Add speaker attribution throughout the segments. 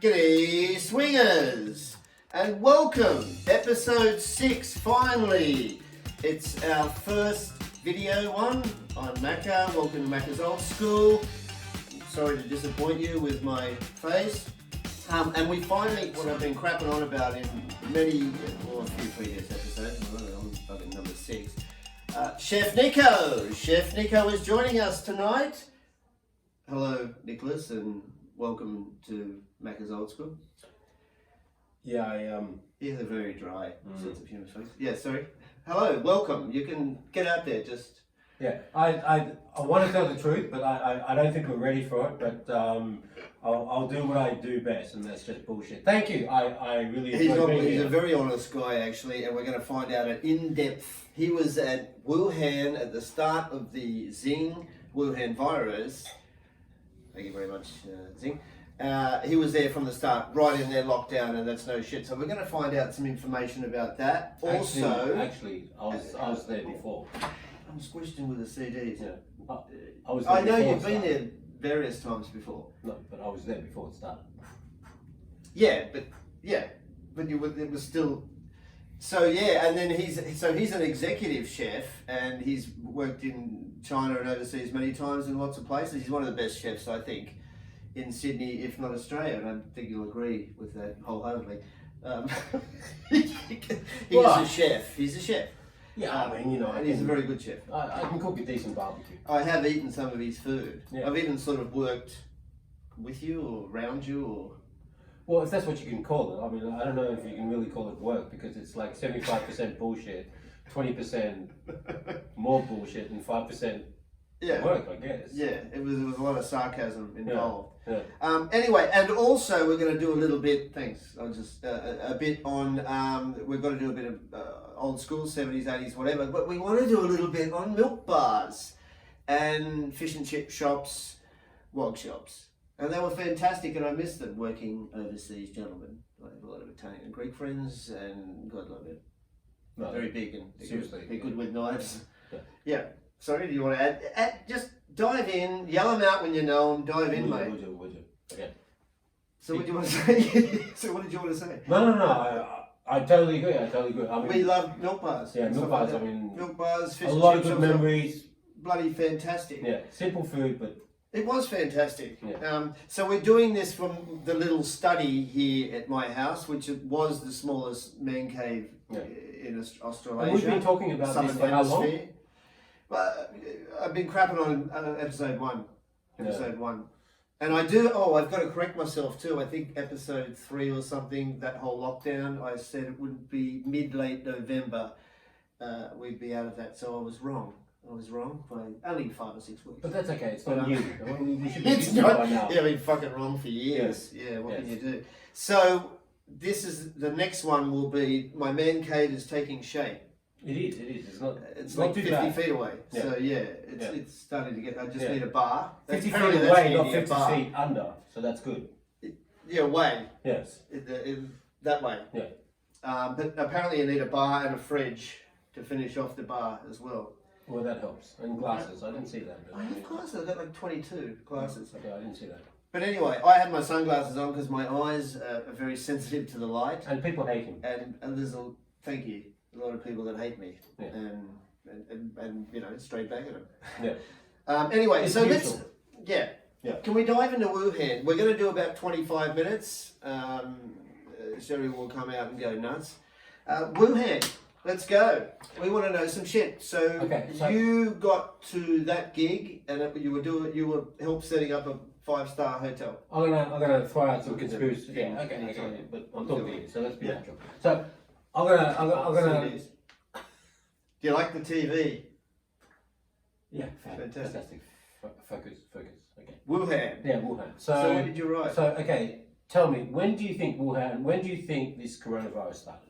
Speaker 1: G'day, swingers, and welcome, episode 6, finally. It's our first video one on Macca'S. Welcome to Macca'S Old School. Sorry to disappoint you with my face. And we finally, what I've been crapping on about in many, or a few previous episodes, I'm fucking number 6. Chef Nico. Chef Nico is joining us tonight. Hello, Nicholas, and welcome to Macca'S Old School.
Speaker 2: Yeah,
Speaker 1: He has a very dry sense of humour. Yeah, sorry. Hello, welcome. You can get out there, just...
Speaker 2: Yeah, I want to tell the truth, but I don't think we're ready for it, but I'll do what I do best, and that's just bullshit. Thank you, I really enjoy being here.
Speaker 1: He's a very honest guy, actually, and we're going to find out an in-depth... He was at Wuhan at the start of the Wuhan virus. Thank you very much, Zing. He was there from the start, right in their lockdown, and that's no shit. So we're going to find out some information about that.
Speaker 2: Actually, I was there before.
Speaker 1: I'm squished in with the CDs.
Speaker 2: Yeah, I was there
Speaker 1: I know
Speaker 2: before
Speaker 1: you've been there various times before.
Speaker 2: No, but I was there before it started.
Speaker 1: But it was still. So yeah, and then he's an executive chef, and he's worked in China and overseas many times in lots of places. He's one of the best chefs, I think, in Sydney, if not Australia, and I think you'll agree with that wholeheartedly. He's a chef. He's a chef.
Speaker 2: Yeah, I mean,
Speaker 1: and he's a very good chef.
Speaker 2: I can cook a decent barbecue.
Speaker 1: I have eaten some of his food.
Speaker 2: Yeah.
Speaker 1: I've even sort of worked with you or around you or...
Speaker 2: Well, if that's what you can call it. I mean, I don't know if you can really call it work, because it's like 75% bullshit, 20% more bullshit, and 5% work, I guess.
Speaker 1: Yeah, it was a lot of sarcasm involved.
Speaker 2: Yeah.
Speaker 1: Anyway, and also we're going to do a little bit, I'll just, a bit on, we've got to do a bit of old school, 70s, 80s, whatever, but we want to do a little bit on milk bars and fish and chip shops, wog shops. And they were fantastic, and I missed them working overseas, gentlemen. I have a lot of Italian and Greek friends, and God love it.
Speaker 2: No,
Speaker 1: very big and
Speaker 2: seriously,
Speaker 1: they're good with knives.
Speaker 2: Yeah.
Speaker 1: Sorry, do you want to add? Just dive in, yell them out when you know them, dive in, mate.
Speaker 2: Would you? Okay.
Speaker 1: So what do you want to say? So what did you want to say?
Speaker 2: No, I totally agree, I mean,
Speaker 1: we love milk bars.
Speaker 2: Yeah, milk bars, I mean...
Speaker 1: Milk bars, fish
Speaker 2: a
Speaker 1: and
Speaker 2: lot of
Speaker 1: chips,
Speaker 2: good memories.
Speaker 1: Bloody fantastic.
Speaker 2: Yeah, simple food, but...
Speaker 1: It was fantastic.
Speaker 2: Yeah.
Speaker 1: So we're doing this from the little study here at my house, which was the smallest man cave in Australasia.
Speaker 2: And we've been talking about this for how long?
Speaker 1: Well, I've been crapping on episode 1. And I've got to correct myself too. I think episode 3 or something, that whole lockdown, I said it would be mid-late November we'd be out of that. So I was wrong. By only 5 or 6 weeks.
Speaker 2: But that's okay, it's not you. We should be
Speaker 1: It's not,
Speaker 2: by now.
Speaker 1: yeah, I've been fucking wrong for years. Yeah, what can you do? So, this is, the next one will be, my man cave is taking shape.
Speaker 2: It is.
Speaker 1: It's
Speaker 2: not
Speaker 1: like
Speaker 2: too
Speaker 1: 50
Speaker 2: bad.
Speaker 1: feet away.
Speaker 2: Yeah.
Speaker 1: So, it's starting to get, I just need a bar.
Speaker 2: 50 feet
Speaker 1: Apparently
Speaker 2: away, not
Speaker 1: handy,
Speaker 2: 50 feet under, so that's good.
Speaker 1: Yeah, way.
Speaker 2: Yes.
Speaker 1: That way.
Speaker 2: Yeah.
Speaker 1: But apparently you need a bar and a fridge to finish off the bar as well.
Speaker 2: Well, that helps. And glasses, I didn't see that.
Speaker 1: I have glasses, I've got like 22 glasses.
Speaker 2: Okay, I didn't see that.
Speaker 1: But anyway, I have my sunglasses on because my eyes are very sensitive to the light.
Speaker 2: And people hate him.
Speaker 1: And there's a lot of people that hate me.
Speaker 2: Yeah.
Speaker 1: And you know, straight back at them.
Speaker 2: Yeah.
Speaker 1: Anyway,
Speaker 2: it's
Speaker 1: so
Speaker 2: mutual.
Speaker 1: Yeah. Can we dive into Wuhan? We're going to do about 25 minutes. Sherry will come out and go nuts. Wuhan. Let's go. We want to know some shit. So you got to that gig, and you were help setting up a 5-star hotel.
Speaker 2: I'm gonna throw out some conspiracy. Yeah, okay. But I'm talking to you, so let's be natural. So I'm gonna.
Speaker 1: Do you like the TV?
Speaker 2: Yeah, fantastic. Focus. Okay.
Speaker 1: Wuhan.
Speaker 2: Yeah, Wuhan.
Speaker 1: So what did you write?
Speaker 2: So okay, tell me, when do you think this coronavirus started?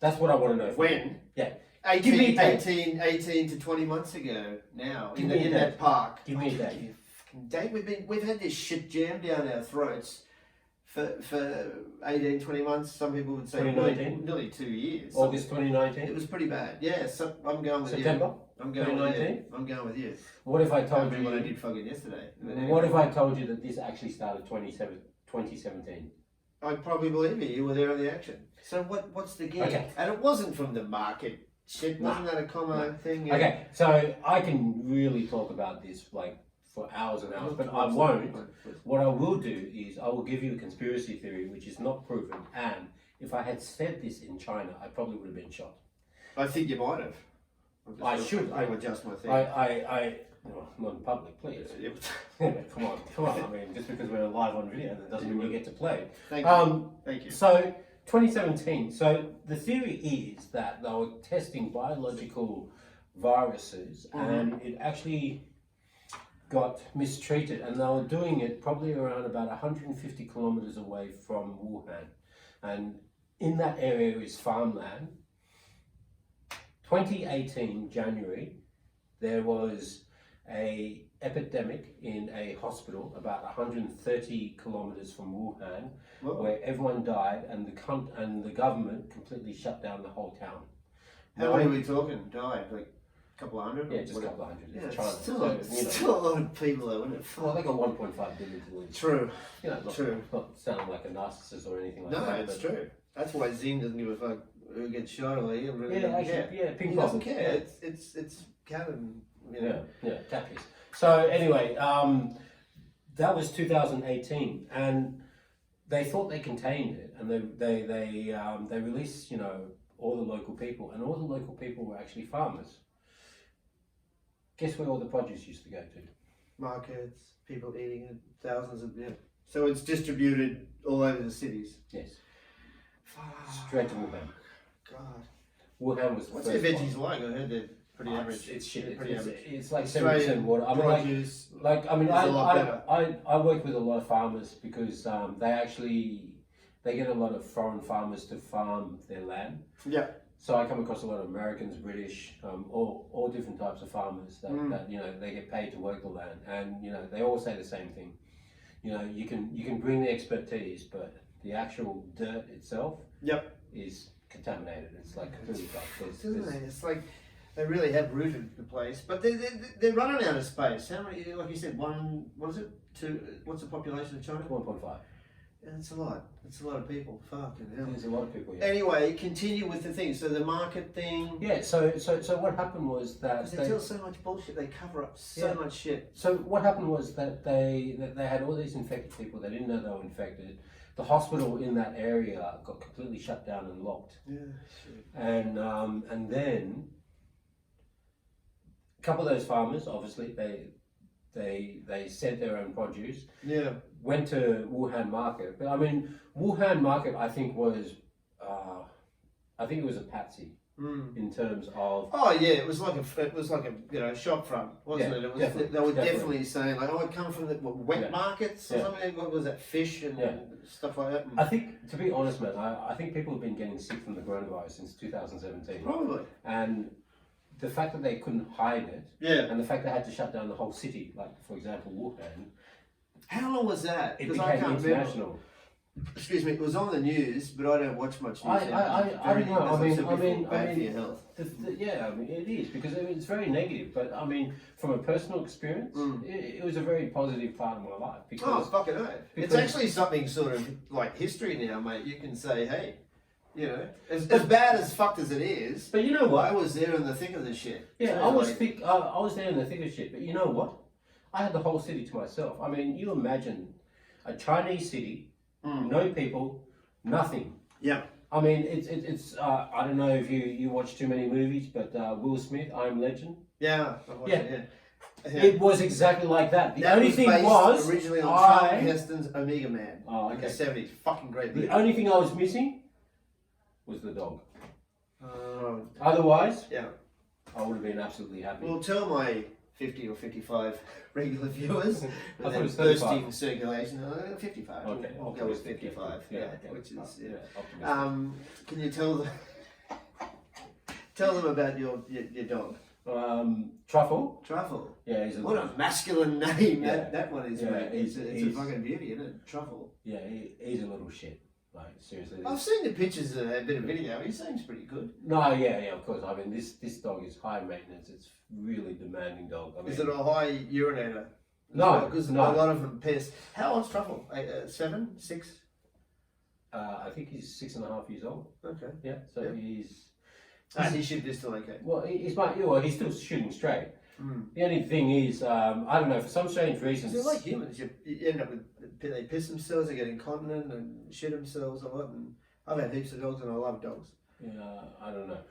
Speaker 2: That's what I want to know.
Speaker 1: When?
Speaker 2: Yeah.
Speaker 1: 18 to 20 months ago now, in that park.
Speaker 2: Give me a date.
Speaker 1: Date, we've had this shit jammed down our throats for 18, 20 months. Some people would say nearly 2 years.
Speaker 2: August 2019?
Speaker 1: It was pretty bad. Yeah, so I'm going with
Speaker 2: September?
Speaker 1: I'm going with you.
Speaker 2: 2019?
Speaker 1: I'm going with you.
Speaker 2: What if I told you?
Speaker 1: What I did fucking yesterday.
Speaker 2: What if I told you that this actually started 2017?
Speaker 1: I'd probably believe you. You were there on the action. So what's the gig? Okay. And it wasn't from the market shit. Wasn't that a common thing? Yeah.
Speaker 2: Okay, so I can really talk about this like for hours and hours, but I won't. What I will do is I will give you a conspiracy theory which is not proven, and if I had said this in China, I probably would have been shot.
Speaker 1: I think you might have.
Speaker 2: I should.
Speaker 1: I would adjust my thing.
Speaker 2: Well, not in public, please. Come on. I mean, just because we're live on video, that doesn't mean you get to play.
Speaker 1: Thank you. Thank you.
Speaker 2: So, 2017. So, the theory is that they were testing biological viruses, and it actually got mistreated, and they were doing it probably around about 150 kilometers away from Wuhan, and in that area is farmland. 2018 January, there was a epidemic in a hospital about 130 kilometers from Wuhan, where everyone died, and the government completely shut down the whole town.
Speaker 1: How many are we talking? Died like a couple of hundred?
Speaker 2: Yeah, just a couple of hundred.
Speaker 1: Yeah,
Speaker 2: China.
Speaker 1: Still a lot of people, though, isn't it?
Speaker 2: Well, they got 1.5 billion to lose.
Speaker 1: True.
Speaker 2: You know, not sounding like a narcissist or anything like that.
Speaker 1: No, it's true. That's why Zing doesn't give a fuck who gets shot or he really doesn't care.
Speaker 2: Yeah, ping
Speaker 1: he
Speaker 2: pong.
Speaker 1: doesn't care. It's Kevin. You know.
Speaker 2: Yeah, tappies. So anyway, that was 2018, and they thought they contained it, and they released, you know, all the local people, and all the local people were actually farmers. Guess where all the produce used to go to?
Speaker 1: Markets, people eating it, thousands of So it's distributed all over the cities.
Speaker 2: Yes. Straight to Wuhan.
Speaker 1: God.
Speaker 2: Wuhan was the
Speaker 1: What's
Speaker 2: first
Speaker 1: their veggies
Speaker 2: one.
Speaker 1: like? I heard they're pretty average.
Speaker 2: It's shit.
Speaker 1: Pretty average.
Speaker 2: It's like 7% water. I mean, I work with a lot of farmers because they get a lot of foreign farmers to farm their land.
Speaker 1: Yeah.
Speaker 2: So I come across a lot of Americans, British, all different types of farmers that you know, they get paid to work the land, and you know, they all say the same thing. You know, you can bring the expertise, but the actual dirt itself is contaminated. It's like completely fucked.
Speaker 1: It's like they really have rooted the place, but they're running out of space. How many? Like you said, what is it? What's the population of China?
Speaker 2: 1.5.
Speaker 1: Yeah, that's a lot. That's a lot of people. Fucking hell.
Speaker 2: There's a lot of people. Yeah.
Speaker 1: Anyway, continue with the thing. So the market thing.
Speaker 2: Yeah. So what happened was that
Speaker 1: because they tell so much bullshit. They cover up so much shit.
Speaker 2: So what happened was that they had all these infected people. They didn't know they were infected. The hospital in that area got completely shut down and locked.
Speaker 1: Yeah, shit.
Speaker 2: And then a couple of those farmers, obviously, they sent their own produce.
Speaker 1: Yeah.
Speaker 2: Went to Wuhan market, but I mean, Wuhan market, I think it was a patsy in terms of.
Speaker 1: Oh yeah, it was like a shop front, wasn't it? It was they were definitely saying like, oh, it come from the wet markets or something. What was that, fish and stuff like that?
Speaker 2: I think, to be honest, man, I think people have been getting sick from the coronavirus since 2017.
Speaker 1: Probably.
Speaker 2: And the fact that they couldn't hide it, and the fact they had to shut down the whole city, like for example Wuhan.
Speaker 1: How long was that?
Speaker 2: It became international.
Speaker 1: Excuse me, it was on the news, but I don't watch much news.
Speaker 2: I don't know. I mean,
Speaker 1: bad for your health.
Speaker 2: Yeah, I mean, it is because it's very negative. But I mean, from a personal experience, it was a very positive part of my life. Because,
Speaker 1: fucking oath. It's actually something sort of like history now, mate. You can say, hey, you know, as bad as fucked as it is.
Speaker 2: But you know what?
Speaker 1: I was there in the thick of the shit.
Speaker 2: Yeah, I was there in the thick of shit. But you know what? I had the whole city to myself. I mean, you imagine a Chinese city, no people, nothing.
Speaker 1: Yeah.
Speaker 2: I mean, it's I don't know if you watch too many movies, but Will Smith, I Am Legend.
Speaker 1: Yeah.
Speaker 2: It was exactly like that. The only thing was
Speaker 1: originally on Charlton Heston's Omega Man.
Speaker 2: Oh, okay.
Speaker 1: In the 70s. Fucking great movie.
Speaker 2: The only thing I was missing was the dog. Otherwise, I would have been absolutely happy.
Speaker 1: Well, tell my 50 or 55 regular viewers
Speaker 2: I thought it was
Speaker 1: bursting circulation. 55.
Speaker 2: Okay,
Speaker 1: I'll go with 55. Which is can you tell them about your dog?
Speaker 2: Truffle.
Speaker 1: Truffle.
Speaker 2: Yeah, he's
Speaker 1: what a masculine name
Speaker 2: Yeah.
Speaker 1: that one is,
Speaker 2: Yeah,
Speaker 1: mate. It's a fucking beauty, isn't it? Truffle.
Speaker 2: Yeah, he's a little shit. Like seriously.
Speaker 1: I've seen the pictures and a bit of video. He seems pretty good.
Speaker 2: No, yeah, of course. I mean, this dog is high maintenance. It's really demanding dog. I mean,
Speaker 1: Is it a high urinator?
Speaker 2: No,
Speaker 1: because
Speaker 2: no.
Speaker 1: a lot of them piss. How old's Truffle? 7, 6?
Speaker 2: I think he's 6.5 years old.
Speaker 1: Okay.
Speaker 2: Yeah, so
Speaker 1: Yeah.
Speaker 2: he's
Speaker 1: And he should be still okay.
Speaker 2: well. He's still shooting straight.
Speaker 1: Mm.
Speaker 2: The only thing is, I don't know, for some strange reasons.
Speaker 1: They're like humans. You end up with they piss themselves, they get incontinent and shit themselves a lot. And I've had heaps of dogs, and I love dogs.
Speaker 2: Yeah, I don't know.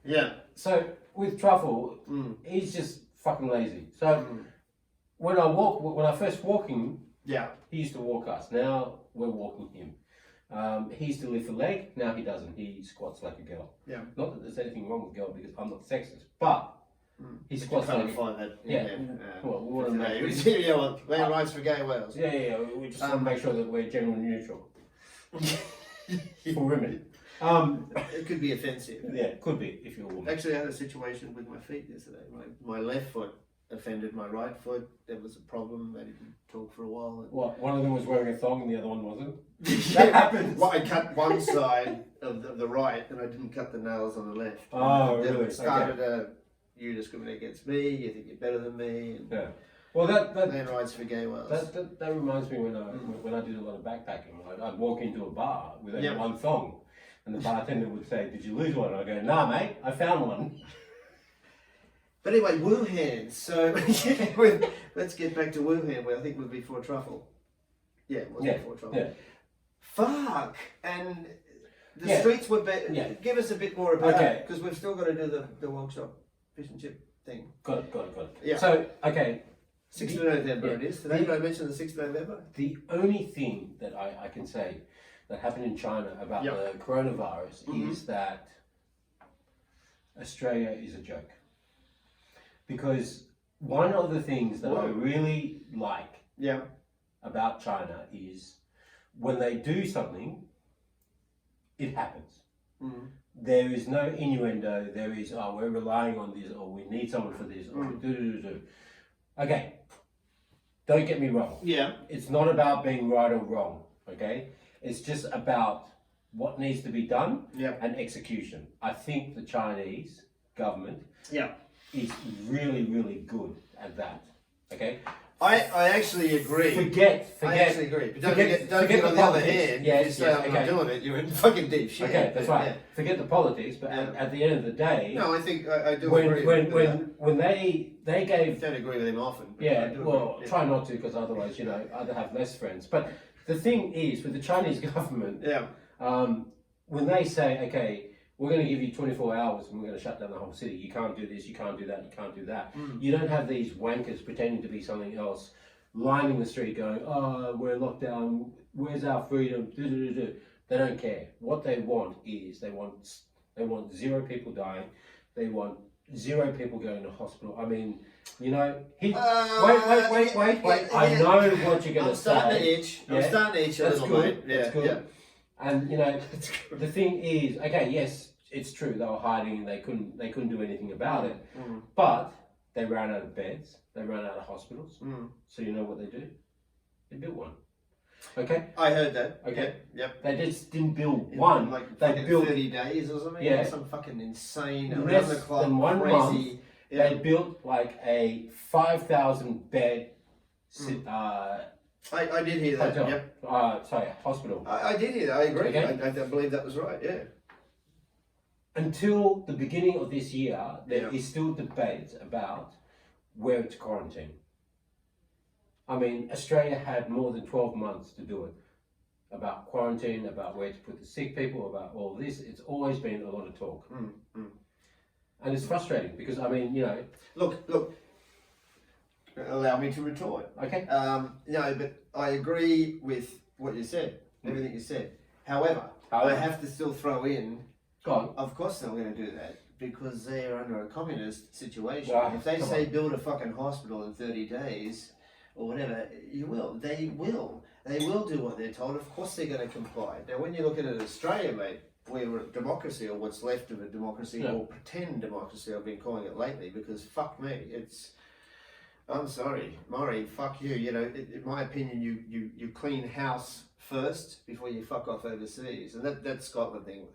Speaker 1: Yeah.
Speaker 2: So with Truffle,
Speaker 1: Mm.
Speaker 2: he's just fucking lazy. So when I first walk him,
Speaker 1: Yeah.
Speaker 2: he used to walk us. Now we're walking him. He used to lift a leg. Now he doesn't. He squats like a girl.
Speaker 1: Yeah.
Speaker 2: Not that there's anything wrong with girl because I'm not sexist, but he squats
Speaker 1: Can't
Speaker 2: like.
Speaker 1: find that.
Speaker 2: Yeah. Well, we want to make.
Speaker 1: Land rights for gay whales.
Speaker 2: Yeah. We just want to make sure that we're gender neutral for women.
Speaker 1: It could be offensive.
Speaker 2: Yeah, it could be if you're a woman.
Speaker 1: Actually, I had a situation with my feet yesterday. My left foot offended my right foot. There was a problem. I didn't talk for a while.
Speaker 2: What? One of them was wearing a thong and the other one wasn't.
Speaker 1: That happens. Well, I cut one side of the right and I didn't cut the nails on the left.
Speaker 2: Oh,
Speaker 1: And
Speaker 2: really?
Speaker 1: It started you discriminate against me, you think you're better than me. And
Speaker 2: Yeah. Well, that
Speaker 1: land rights for gay whales.
Speaker 2: that reminds me when I did a lot of backpacking. I'd walk into a bar with only
Speaker 1: Yep.
Speaker 2: one thong, and the bartender would say, "Did you lose one?" I go, "Nah, mate, I found one."
Speaker 1: But anyway, Wuhan. So let's get back to Wuhan, where I think we're before Truffle. Yeah, it was before Truffle.
Speaker 2: Yeah.
Speaker 1: Fuck! And the
Speaker 2: Yeah.
Speaker 1: streets were better.
Speaker 2: Yeah.
Speaker 1: Give us a bit more about
Speaker 2: Okay.
Speaker 1: it, because we've still got to do the workshop fish and chip thing.
Speaker 2: Got it.
Speaker 1: Yeah.
Speaker 2: So, okay,
Speaker 1: 6th of November
Speaker 2: yeah.
Speaker 1: it is. Today, did I mention the 6th of November?
Speaker 2: the only thing that I can say that happened in China about
Speaker 1: Yep.
Speaker 2: the coronavirus
Speaker 1: Mhm.
Speaker 2: is that Australia is a joke. Because one of the things that I
Speaker 1: Whoa.
Speaker 2: really like
Speaker 1: Yeah.
Speaker 2: about China is when they do something, it happens.
Speaker 1: Mm.
Speaker 2: There is no innuendo. There is, oh, we're relying on this, or we need someone for this, or do. Okay, don't get me wrong.
Speaker 1: Yeah.
Speaker 2: It's not about being right or wrong, okay? It's just about what needs to be done
Speaker 1: Yeah.
Speaker 2: and execution. I think the Chinese government
Speaker 1: Yeah.
Speaker 2: is really, really good at that, okay?
Speaker 1: I actually agree.
Speaker 2: Forget.
Speaker 1: I actually agree. But don't
Speaker 2: forget
Speaker 1: forget on the other
Speaker 2: politics.
Speaker 1: hand,
Speaker 2: Yes,
Speaker 1: if you say
Speaker 2: yes,
Speaker 1: I'm not
Speaker 2: okay.
Speaker 1: doing it, you're in fucking deep shit.
Speaker 2: Okay, that's right.
Speaker 1: Yeah.
Speaker 2: Forget the politics, but at the end of the day,
Speaker 1: No, I think I do agree.
Speaker 2: when they
Speaker 1: I
Speaker 2: gave
Speaker 1: don't agree with him often. But I
Speaker 2: yeah,
Speaker 1: do
Speaker 2: well,
Speaker 1: agree.
Speaker 2: try not to because otherwise, I'd have less friends. But the thing is, with the Chinese government,
Speaker 1: Yeah.
Speaker 2: when they say, okay, we're going to give you 24 hours and we're going to shut down the whole city, you can't do this, you can't do that, you can't do that. You don't have these wankers pretending to be something else, lining the street going, oh, we're locked down, where's our freedom? They don't care. What they want is they want 0 people dying. They want 0 people going to hospital. I mean, wait. I know what you're going
Speaker 1: I'm
Speaker 2: to
Speaker 1: starting to
Speaker 2: say.
Speaker 1: itch. I'm starting to itch a
Speaker 2: That's
Speaker 1: little
Speaker 2: good.
Speaker 1: bit. Yeah.
Speaker 2: That's good.
Speaker 1: Yeah.
Speaker 2: And the thing is, okay, yes, it's true. They were hiding and they couldn't do anything about it.
Speaker 1: Mm.
Speaker 2: But they ran out of beds. They ran out of hospitals.
Speaker 1: Mm.
Speaker 2: So you know what they do? They built one. Okay.
Speaker 1: I heard that.
Speaker 2: Okay.
Speaker 1: Yep.
Speaker 2: They just didn't build one.
Speaker 1: Like
Speaker 2: They
Speaker 1: fucking
Speaker 2: built
Speaker 1: 30 days or something.
Speaker 2: Yeah.
Speaker 1: Some fucking insane
Speaker 2: Less
Speaker 1: around the clock
Speaker 2: than 1
Speaker 1: crazy.
Speaker 2: month.
Speaker 1: Yeah.
Speaker 2: They built like a 5,000 bed.
Speaker 1: I did hear that.
Speaker 2: Hotel.
Speaker 1: Yep.
Speaker 2: Hospital.
Speaker 1: I did hear that. I agree.
Speaker 2: Okay.
Speaker 1: I believe that was right. Yeah.
Speaker 2: Until the beginning of this year, there
Speaker 1: Yeah.
Speaker 2: is still debate about where to quarantine. I mean, Australia had more than 12 months to do it. About quarantine, about where to put the sick people, about all this. It's always been a lot of talk. And it's frustrating because, I mean,
Speaker 1: Look. Allow me to retort.
Speaker 2: okay.
Speaker 1: No, but I agree with what you said. Everything you said. However, I have to still throw in.
Speaker 2: Go on.
Speaker 1: Of course they're going to do that because they are under a communist situation.
Speaker 2: Well,
Speaker 1: if they
Speaker 2: come
Speaker 1: say
Speaker 2: on.
Speaker 1: build a fucking hospital in 30 days or whatever, you will. They will. They will do what they're told. Of course they're going to comply. Now, when you're looking at Australia, mate, we're a democracy or what's left of a democracy
Speaker 2: Yeah.
Speaker 1: or pretend democracy, I've been calling it lately because fuck me, it's... I'm sorry, Maury, fuck you. You know, in my opinion, you clean house first before you fuck off overseas. And that Scotland thing,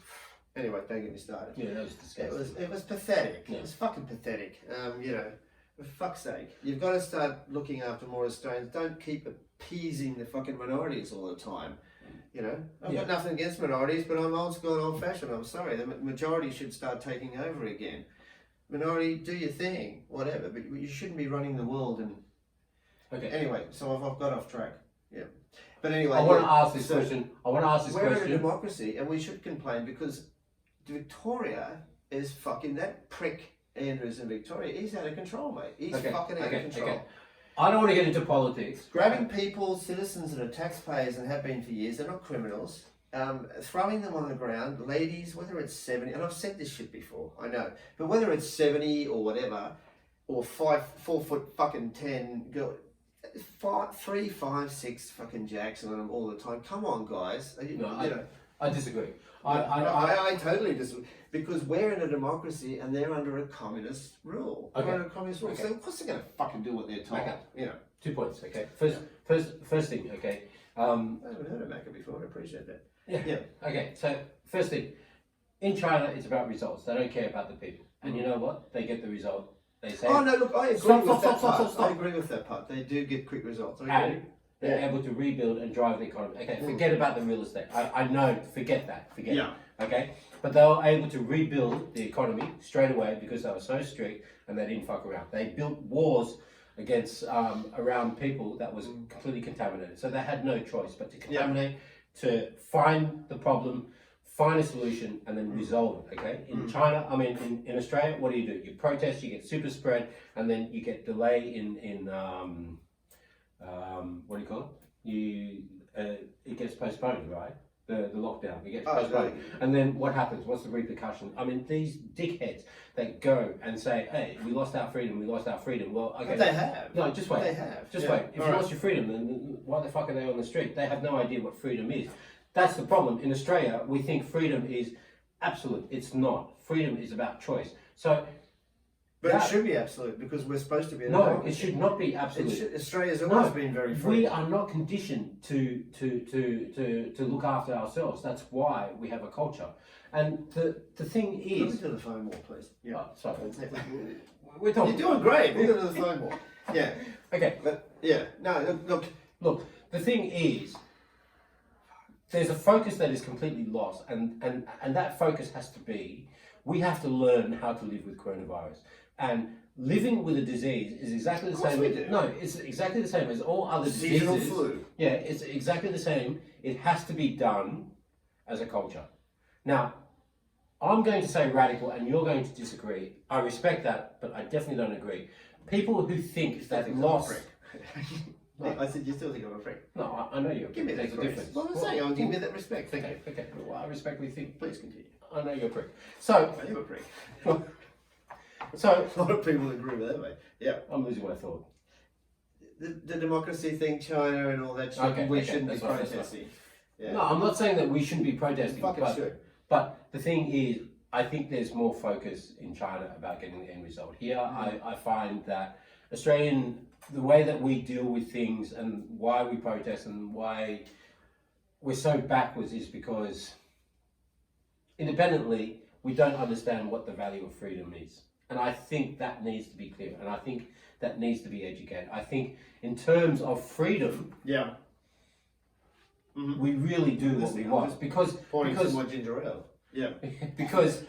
Speaker 1: anyway, don't get me started.
Speaker 2: Yeah, that was disgusting.
Speaker 1: It was pathetic.
Speaker 2: Yeah.
Speaker 1: It was fucking pathetic. You know, for fuck's sake. You've got to start looking after more Australians. Don't keep appeasing the fucking minorities all the time. You know, I've got nothing against minorities, but I'm old school and old fashioned. I'm sorry. The majority should start taking over again. Minority, do your thing, whatever, but you shouldn't be running the world. And anyway, so I've got off track. Yeah, but anyway,
Speaker 2: I want to ask this question.
Speaker 1: We're in a democracy, and we should complain because Victoria is fucking that prick. Andrews in Victoria, he's out of control, mate. He's fucking out of control.
Speaker 2: Okay. I don't want to get into politics.
Speaker 1: Grabbing people, citizens that are taxpayers and have been for years, they're not criminals. Throwing them on the ground, ladies, whether it's 70, and I've said this shit before, I know, but whether it's 70 or whatever, or 4 foot fucking 10, girl, 3, 5, 6 fucking jacks on them all the time. Come on, guys.
Speaker 2: I disagree.
Speaker 1: I totally disagree. Because we're in a democracy and they're under a communist rule.
Speaker 2: Okay.
Speaker 1: We're under a communist rule. So of course they're going to fucking do what they're told.
Speaker 2: Okay.
Speaker 1: You know.
Speaker 2: 2 points, okay? First thing, okay?
Speaker 1: I haven't heard of Macca before. I appreciate that.
Speaker 2: Yeah. Okay, so first thing, in China, it's about results. They don't care about the people. And you know what? They get the result. They say...
Speaker 1: Oh, no, look, I agree with that part. I agree with that part. They do get quick results. I agree.
Speaker 2: And they're able to rebuild and drive the economy. Okay, forget about the real estate. I know, forget that. Forget it. Okay? But they were able to rebuild the economy straight away because they were so strict and they didn't fuck around. They built wars against around people that was completely contaminated. So they had no choice but to contaminate, to find the problem, find a solution, and then resolve it. Okay. In China, I mean, in Australia, what do? You protest, you get super spread, and then you get delay in what do you call it? It gets postponed, right? The lockdown, it gets postponed.
Speaker 1: Really?
Speaker 2: And then what happens? What's the repercussion? I mean, these dickheads that go and say, hey, we lost our freedom, we lost our freedom. Well, okay.
Speaker 1: But they have.
Speaker 2: No, just wait.
Speaker 1: They have.
Speaker 2: Just wait. If you lost your freedom, then why the fuck are they on the street? They have no idea what freedom is. That's the problem. In Australia, we think freedom is absolute. It's not. Freedom is about choice. So...
Speaker 1: But it should be absolute because we're supposed to be.
Speaker 2: No, it should not be absolute.
Speaker 1: Australia's always been very free.
Speaker 2: We are not conditioned to look after ourselves. That's why we have a culture. And the thing is.
Speaker 1: Look into the phone more, please. Yeah.
Speaker 2: Oh, sorry. We're talking.
Speaker 1: You're doing great. Look into the phone more. Yeah.
Speaker 2: Okay.
Speaker 1: But yeah. No.
Speaker 2: Look. The thing is, there's a focus that is completely lost, and that focus has to be. We have to learn how to live with coronavirus. And living with a disease is exactly the same. No, it's exactly the same as all other diseases.
Speaker 1: Seasonal flu.
Speaker 2: Yeah, it's exactly the same. It has to be done as a culture. Now, I'm going to say radical, and you're going to disagree. I respect that, but I definitely don't agree. People who think that loss.
Speaker 1: No, I said you still think I'm a prick.
Speaker 2: No, I know you're.
Speaker 1: Give me that difference. Well, I'm saying I'll give you that respect. Thank you.
Speaker 2: Okay. Well, I respectfully think.
Speaker 1: Please continue.
Speaker 2: I know you're a prick. So.
Speaker 1: I am a prick.
Speaker 2: So
Speaker 1: a lot of people agree with that, mate. Yeah.
Speaker 2: I'm losing my thought.
Speaker 1: The democracy thing, China and all that shit, we shouldn't be protesting. Yeah.
Speaker 2: No, I'm not saying that we shouldn't be protesting.
Speaker 1: Should.
Speaker 2: But the thing is, I think there's more focus in China about getting the end result. Here, I find that the way that we deal with things and why we protest and why we're so backwards is because independently, we don't understand what the value of freedom is. And I think that needs to be clear. And I think that needs to be educated. I think in terms of freedom, we really do what we want. Because
Speaker 1: to my ginger ale. Yeah.
Speaker 2: Because,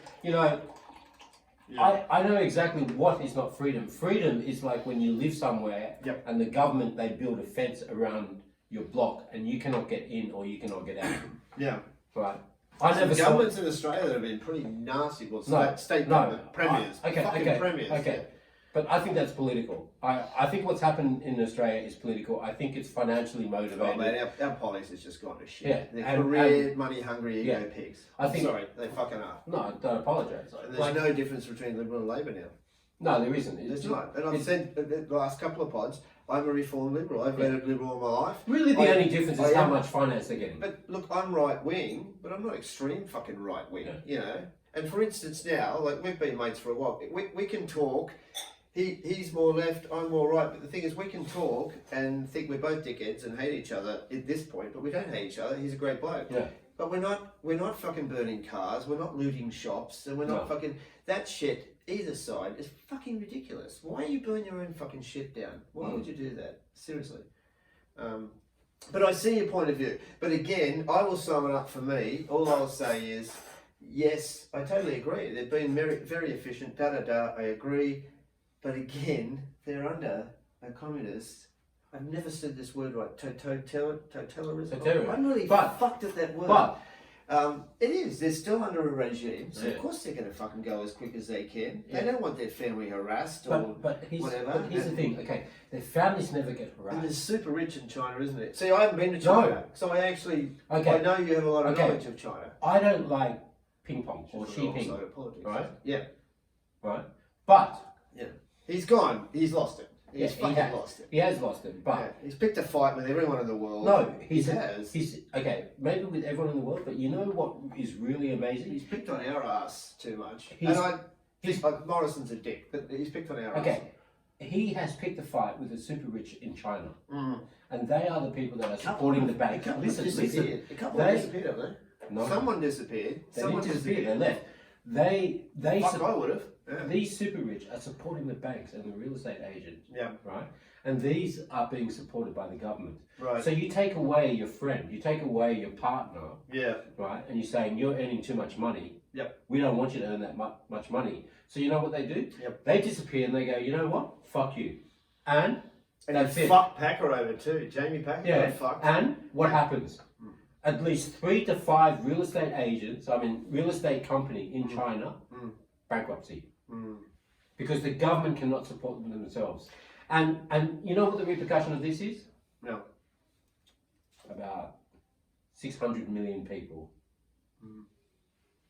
Speaker 2: I know exactly what is not freedom. Freedom is like when you live somewhere and the government, they build a fence around your block and you cannot get in or you cannot get out.
Speaker 1: Yeah.
Speaker 2: Right.
Speaker 1: Governments in Australia that have been pretty nasty. Well, state government, premiers. Premiers.
Speaker 2: Okay. But I think that's political. I think what's happened in Australia is political. I think it's financially motivated.
Speaker 1: Oh man, our politics has just gone to shit.
Speaker 2: Yeah.
Speaker 1: They're career, money hungry, ego pigs. Sorry, they fucking are.
Speaker 2: No, I don't apologise.
Speaker 1: And there's no difference between Liberal and Labor now.
Speaker 2: No, there isn't.
Speaker 1: There's not. And I've said the last couple of pods, I'm a reform Liberal. I've led a Liberal all my life.
Speaker 2: Really, the only difference is how much finance they're getting.
Speaker 1: But look, I'm right wing, but I'm not extreme fucking right wing. And for instance, now, like we've been mates for a while. We can talk. he's more left, I'm more right. But the thing is, we can talk and think we're both dickheads and hate each other at this point, but we don't hate each other. He's a great bloke.
Speaker 2: Yeah.
Speaker 1: But we're not fucking burning cars. We're not looting shops, and we're not fucking that shit. Either side is fucking ridiculous. Why you burn your own fucking shit down? Why would you do that? Seriously. But I see your point of view. But again, I will sum it up for me. All I'll say is, yes, I totally agree. They've been very, very efficient. I agree. But again, they're under a communist. I've never said this word right. Totalitarianism. I'm really fucked at that word.
Speaker 2: But
Speaker 1: it is. They're still under a regime, so of course they're going to fucking go as quick as they can. They don't want their family harassed or whatever.
Speaker 2: But here's the thing. Okay, their families never get harassed.
Speaker 1: And it's super rich in China, isn't it? See, I haven't been to China, so I actually I know you have a lot of knowledge of China.
Speaker 2: I don't like ping pong or sheeping, right?
Speaker 1: Yeah.
Speaker 2: Right. But
Speaker 1: he's gone. He's lost it. He's fucking lost it.
Speaker 2: He has lost it, but
Speaker 1: he's picked a fight with everyone in the world.
Speaker 2: No,
Speaker 1: He's
Speaker 2: okay. Maybe with everyone in the world, but you know what is really amazing?
Speaker 1: He's picked on our ass too much. Morrison's a dick, but he's picked on our ass.
Speaker 2: Okay, he has picked a fight with the super rich in China, and they are the people that are supporting the bank. Listen.
Speaker 1: A couple disappeared, haven't they?
Speaker 2: No.
Speaker 1: Someone disappeared.
Speaker 2: Someone disappeared. They left. They
Speaker 1: I would have. Yeah.
Speaker 2: These super rich are supporting the banks and the real estate agents.
Speaker 1: Yeah.
Speaker 2: Right? And these are being supported by the government.
Speaker 1: Right.
Speaker 2: So you take away your friend, you take away your partner.
Speaker 1: Yeah.
Speaker 2: Right? And you're saying you're earning too much money.
Speaker 1: Yep.
Speaker 2: We don't want you to earn that much money. So you know what they do?
Speaker 1: Yep.
Speaker 2: They disappear and they go, you know what? Fuck you. And that's
Speaker 1: it. Fucked Packer over too. Jamie Packer.
Speaker 2: Yeah.
Speaker 1: Fucked.
Speaker 2: And what happens? At least 3 to 5 real estate company in China, bankruptcy. Because the government cannot support them themselves. And you know what the repercussion of this is?
Speaker 1: No.
Speaker 2: About 600 million people.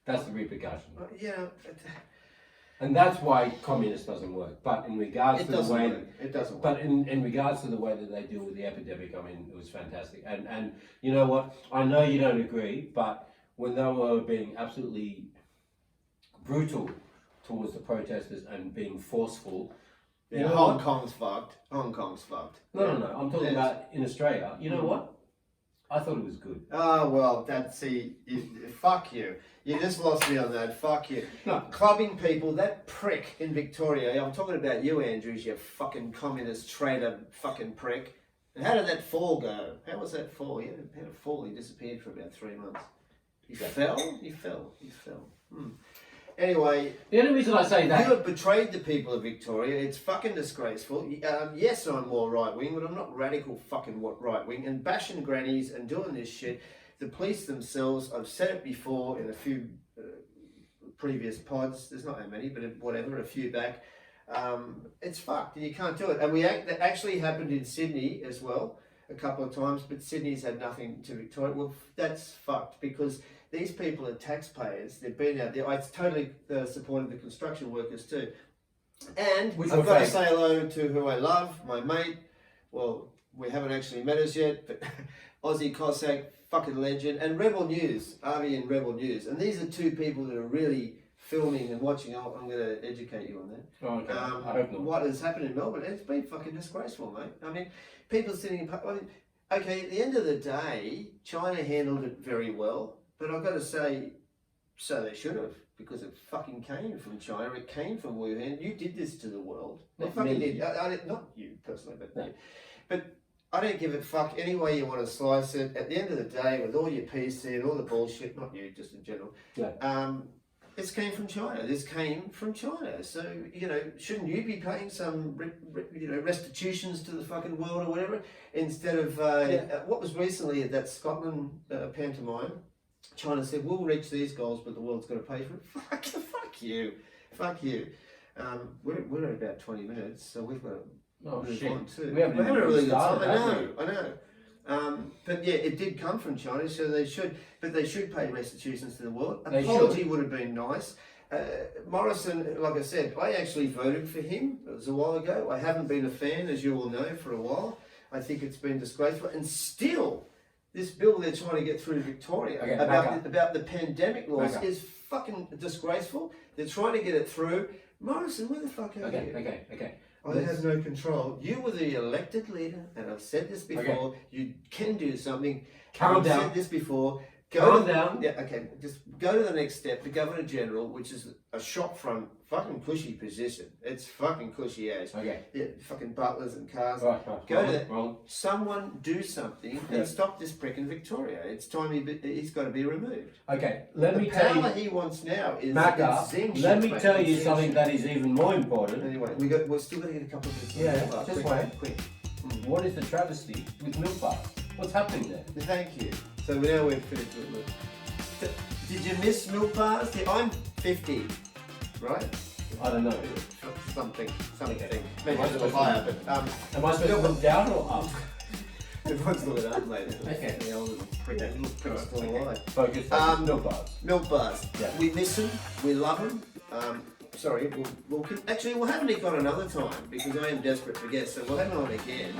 Speaker 2: That's the repercussion.
Speaker 1: Yeah.
Speaker 2: And that's why communist doesn't work. But in regards to the way
Speaker 1: it doesn't work.
Speaker 2: But in regards to the way that they deal with the epidemic, I mean, it was fantastic. And you know what? I know you don't agree, but when they were being absolutely brutal towards the protesters and being forceful,
Speaker 1: you know, Hong Kong's fucked. Hong Kong's fucked.
Speaker 2: No. I'm talking about in Australia. You know what? I thought it was good.
Speaker 1: Oh, well, fuck you. You just lost me on that. Fuck you.
Speaker 2: No.
Speaker 1: Clubbing people, that prick in Victoria. I'm talking about you, Andrews, you fucking communist traitor fucking prick. And how did that fall go? How was that fall? He had a fall. He disappeared for about 3 months. He fell? He fell. Anyway,
Speaker 2: the only reason I say that
Speaker 1: you have betrayed the people of Victoria. It's fucking disgraceful. Yes, I'm more right wing, but I'm not radical fucking right wing. And bashing grannies and doing this shit. The police themselves. I've said it before in a few previous pods. There's not that many, but whatever, a few back. It's fucked, and you can't do it. And that actually happened in Sydney as well a couple of times, but Sydney's had nothing to Victoria. Well, that's fucked because these people are taxpayers. They've been out there. I totally supported the construction workers too. And I've got to say hello to who I love, my mate. Well, we haven't actually met us yet, but Aussie Cossack, fucking legend. And Rebel News, Avi and Rebel News. And these are two people that are really filming and watching. I'm going to educate you on that.
Speaker 2: Oh, okay. I hope not.
Speaker 1: What has happened in Melbourne, it's been fucking disgraceful, mate. I mean, people sitting in... okay, at the end of the day, China handled it very well. But I've got to say, so they should have, because it fucking came from China. It came from Wuhan. You did this to the world. They fucking did. Not you personally, but no. But I don't give a fuck any way you want to slice it. At the end of the day, with all your PC and all the bullshit, not you, just in general, this came from China. This came from China. So, shouldn't you be paying some, restitutions to the fucking world or whatever, instead of what was recently at that Scotland pantomime? China said, we'll reach these goals, but the world's got to pay for it. Fuck you. We're at about 20 minutes, so we've got to move on too.
Speaker 2: We haven't really good time.
Speaker 1: I know. But yeah, it did come from China, so they should pay restitutions to the world. Apology would have been nice. Morrison, like I said, I actually voted for him. It was a while ago. I haven't been a fan, as you all know, for a while. I think it's been disgraceful, and still, this bill they're trying to get through Victoria about the pandemic laws is fucking disgraceful. They're trying to get it through. Morrison, where the fuck are you?
Speaker 2: Okay.
Speaker 1: I have no control. You were the elected leader, and I've said this before. You can do something.
Speaker 2: Calm down.
Speaker 1: I've said this before.
Speaker 2: Calm down.
Speaker 1: Yeah, okay. Just go to the next step. The Governor General, which is a shop front, fucking cushy position. It's fucking cushy as.
Speaker 2: Okay.
Speaker 1: Yeah, fucking butlers and cars.
Speaker 2: Right.
Speaker 1: Go to that. Someone do something and stop this prick in Victoria. It's time he's got to be removed.
Speaker 2: Okay. Let me
Speaker 1: the
Speaker 2: tell you.
Speaker 1: power he wants now is
Speaker 2: Macca, let me tell you something that is even more important.
Speaker 1: Anyway, we're still going to get a couple of
Speaker 2: minutes.
Speaker 1: Yeah,
Speaker 2: just wait. Quick. What is the travesty with milk bars? What's happening there?
Speaker 1: Thank you. So now we're finished with milk. Did you miss milk bars? I'm 50, right?
Speaker 2: I don't know.
Speaker 1: Something.
Speaker 2: Okay.
Speaker 1: Maybe a little higher, but
Speaker 2: am I supposed to look down or up?
Speaker 1: Everyone's looking up, mate.
Speaker 2: Okay.
Speaker 1: The old prick still alive.
Speaker 2: Focus. Milk bars.
Speaker 1: Milk bars.
Speaker 2: Yeah.
Speaker 1: We miss them. We love them. Sorry, actually we'll have Nick on another time because I am desperate for guests, so we'll have him on again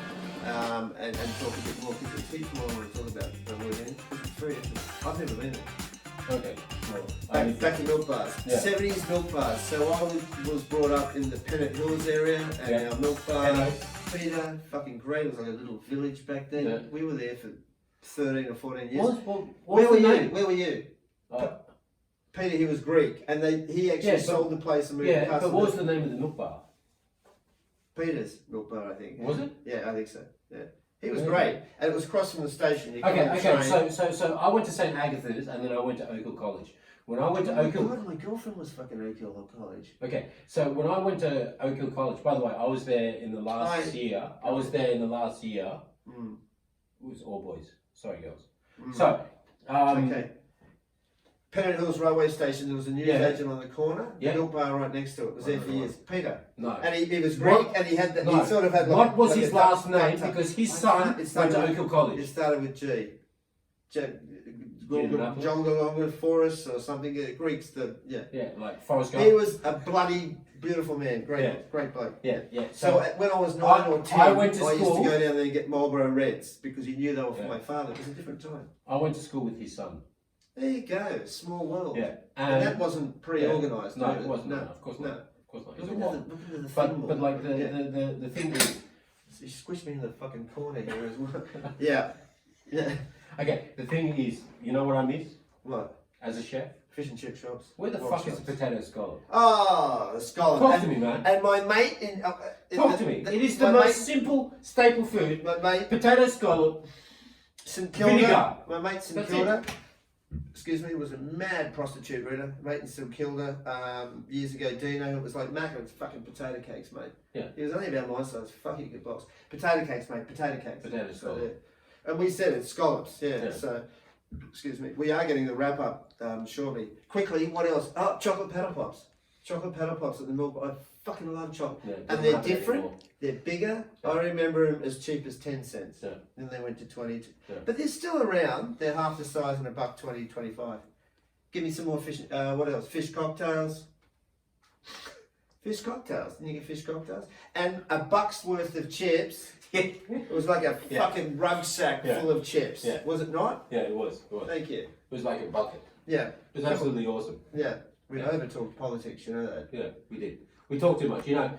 Speaker 1: and talk a bit more because it's heaps more I want to talk about the weekend. It's very interesting. I've never been there.
Speaker 2: Okay. Well,
Speaker 1: back to milk bars.
Speaker 2: Yeah.
Speaker 1: 70s milk bars. So I was brought up in the Pennant Hills area and our milk bar, Peter, fucking great. It was like a little village back then. Yeah. We were there for 13 or 14 years. Where were you? Peter, he was Greek, and he actually sold the place and moved to
Speaker 2: but what was the name of the milk bar?
Speaker 1: Peter's Milk Bar, I think.
Speaker 2: Was it?
Speaker 1: Yeah, I think so. Yeah, he was great, and it was across from the station.
Speaker 2: So I went to St. Agatha's, and then I went to Oak Hill College. When I went to Oak Hill,
Speaker 1: my girlfriend was fucking Oak Hill College.
Speaker 2: Okay, so when I went to Oak Hill College, by the way, I was there in the last year. It was all boys. Sorry, girls. So,
Speaker 1: okay. Pennant Hills Railway Station, there was a news agent on the corner, the milk bar right next to it. It was there for years. Peter.
Speaker 2: No.
Speaker 1: And he was Greek and he had that, he sort of had like...
Speaker 2: What was his last name? Because his son went to Oak Hill College.
Speaker 1: It started with G. Jongalonga Forest or something. Greeks,
Speaker 2: Yeah, like Forrest Gump.
Speaker 1: He was a bloody beautiful man. Great bloke.
Speaker 2: Yeah.
Speaker 1: So when I was 9 or 10,
Speaker 2: I used to
Speaker 1: go down there and get Marlboro Reds because he knew they were for my father. It was a different time.
Speaker 2: I went to school with his son.
Speaker 1: There you go, small world.
Speaker 2: Yeah,
Speaker 1: and that wasn't pre-organised.
Speaker 2: No, it wasn't. No, of course not. Of course not.
Speaker 1: Look into the
Speaker 2: but like the thing is,
Speaker 1: you squished me in the fucking corner here as well. Yeah.
Speaker 2: Okay, the thing is, you know what I miss?
Speaker 1: What?
Speaker 2: As a chef?
Speaker 1: Fish and chip shops.
Speaker 2: Where the fuck is the potato scallop?
Speaker 1: Oh, the scallop.
Speaker 2: Talk to me, man.
Speaker 1: And my mate in...
Speaker 2: Talk to me. It is the most simple staple food.
Speaker 1: My mate...
Speaker 2: Potato scallop.
Speaker 1: St Kilda.
Speaker 2: Vinegar.
Speaker 1: My mate St Kilda. Excuse me, was a mad prostitute reader. Mate in St Kilda. Years ago, Dino. It was like Macca'S fucking potato cakes, mate.
Speaker 2: Yeah. He
Speaker 1: was only about my size. Fucking good box. Potato cakes, mate. Potato cakes.
Speaker 2: Potato scallop.
Speaker 1: And we said it's scallops. Yeah. So... Excuse me. We are getting the wrap up shortly. Quickly, what else? Oh, chocolate paddle pops. Chocolate paddle pops at the milk. I fucking love chocolate. Yeah, and they're different. They're bigger. Yeah. I remember them as cheap as 10 cents. Yeah. Then they went to 20. Yeah. But they're still around. They're half the size and $1.20, $25. Give me some more fish. What else? Fish cocktails. Fish cocktails. Didn't you get fish cocktails? And $1 worth of chips. It was like a fucking rucksack full of chips. Yeah. Was it not?
Speaker 2: Yeah, it was.
Speaker 1: Thank you.
Speaker 2: It was like a bucket.
Speaker 1: Yeah.
Speaker 2: It was absolutely awesome.
Speaker 1: Yeah. We over-talked politics, you know that.
Speaker 2: Yeah, we did. We talked too much, you know.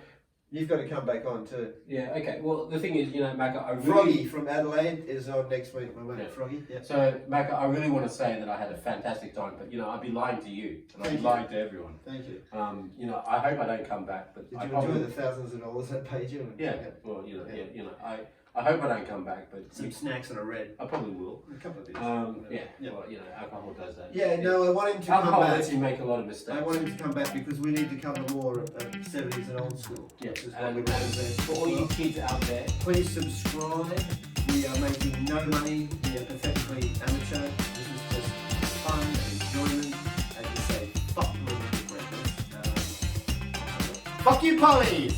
Speaker 1: You've got to come back on too.
Speaker 2: Yeah, okay. Well, the thing is, you know, Macca, I really...
Speaker 1: Froggy from Adelaide is on next week, my mate. Froggy. Yeah.
Speaker 2: So, Macca, I really want to say that I had a fantastic time, but, you know, I'd be lying to you, and I'd be lying to everyone.
Speaker 1: Thank you.
Speaker 2: You know, I hope I don't come back, but...
Speaker 1: Did you enjoy the thousands of dollars I paid you?
Speaker 2: Yeah, well, you know, I hope I don't come back, but...
Speaker 1: Some snacks and a red.
Speaker 2: I probably will.
Speaker 1: A couple of these.
Speaker 2: Well, you know, alcohol does that.
Speaker 1: Yeah, no, I want him to come back.
Speaker 2: Alcohol lets you make a lot of mistakes.
Speaker 1: I want him to come back because we need to cover more of 70s and old school.
Speaker 2: Yes, and for all you kids out there,
Speaker 1: please subscribe. We are making no money. We are pathetically amateur. This is just fun and enjoyment. And to say, fuck fuck you, Pollies!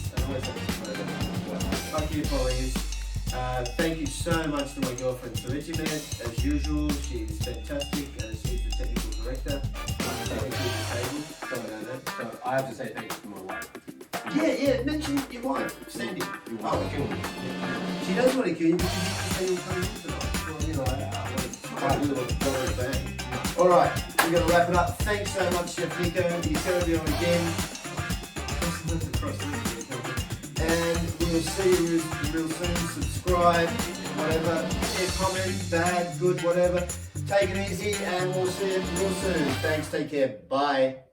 Speaker 1: Fuck you, Pollies. Thank you so much to my girlfriend Sariti, as usual. She's fantastic. She's the technical director.
Speaker 2: So I have to say thanks to my wife.
Speaker 1: Yeah, mention your wife, Sandy. Kill me. She does want to kill you because you say you're coming in tonight. Well, you know, I want to bang. Alright, we're going to wrap it up. Thanks so much, Chef Nico. He's going to do it again. And we'll see you real soon. Subscribe, whatever. Comment, bad, good, whatever. Take it easy, and we'll see you real soon. Thanks, take care. Bye.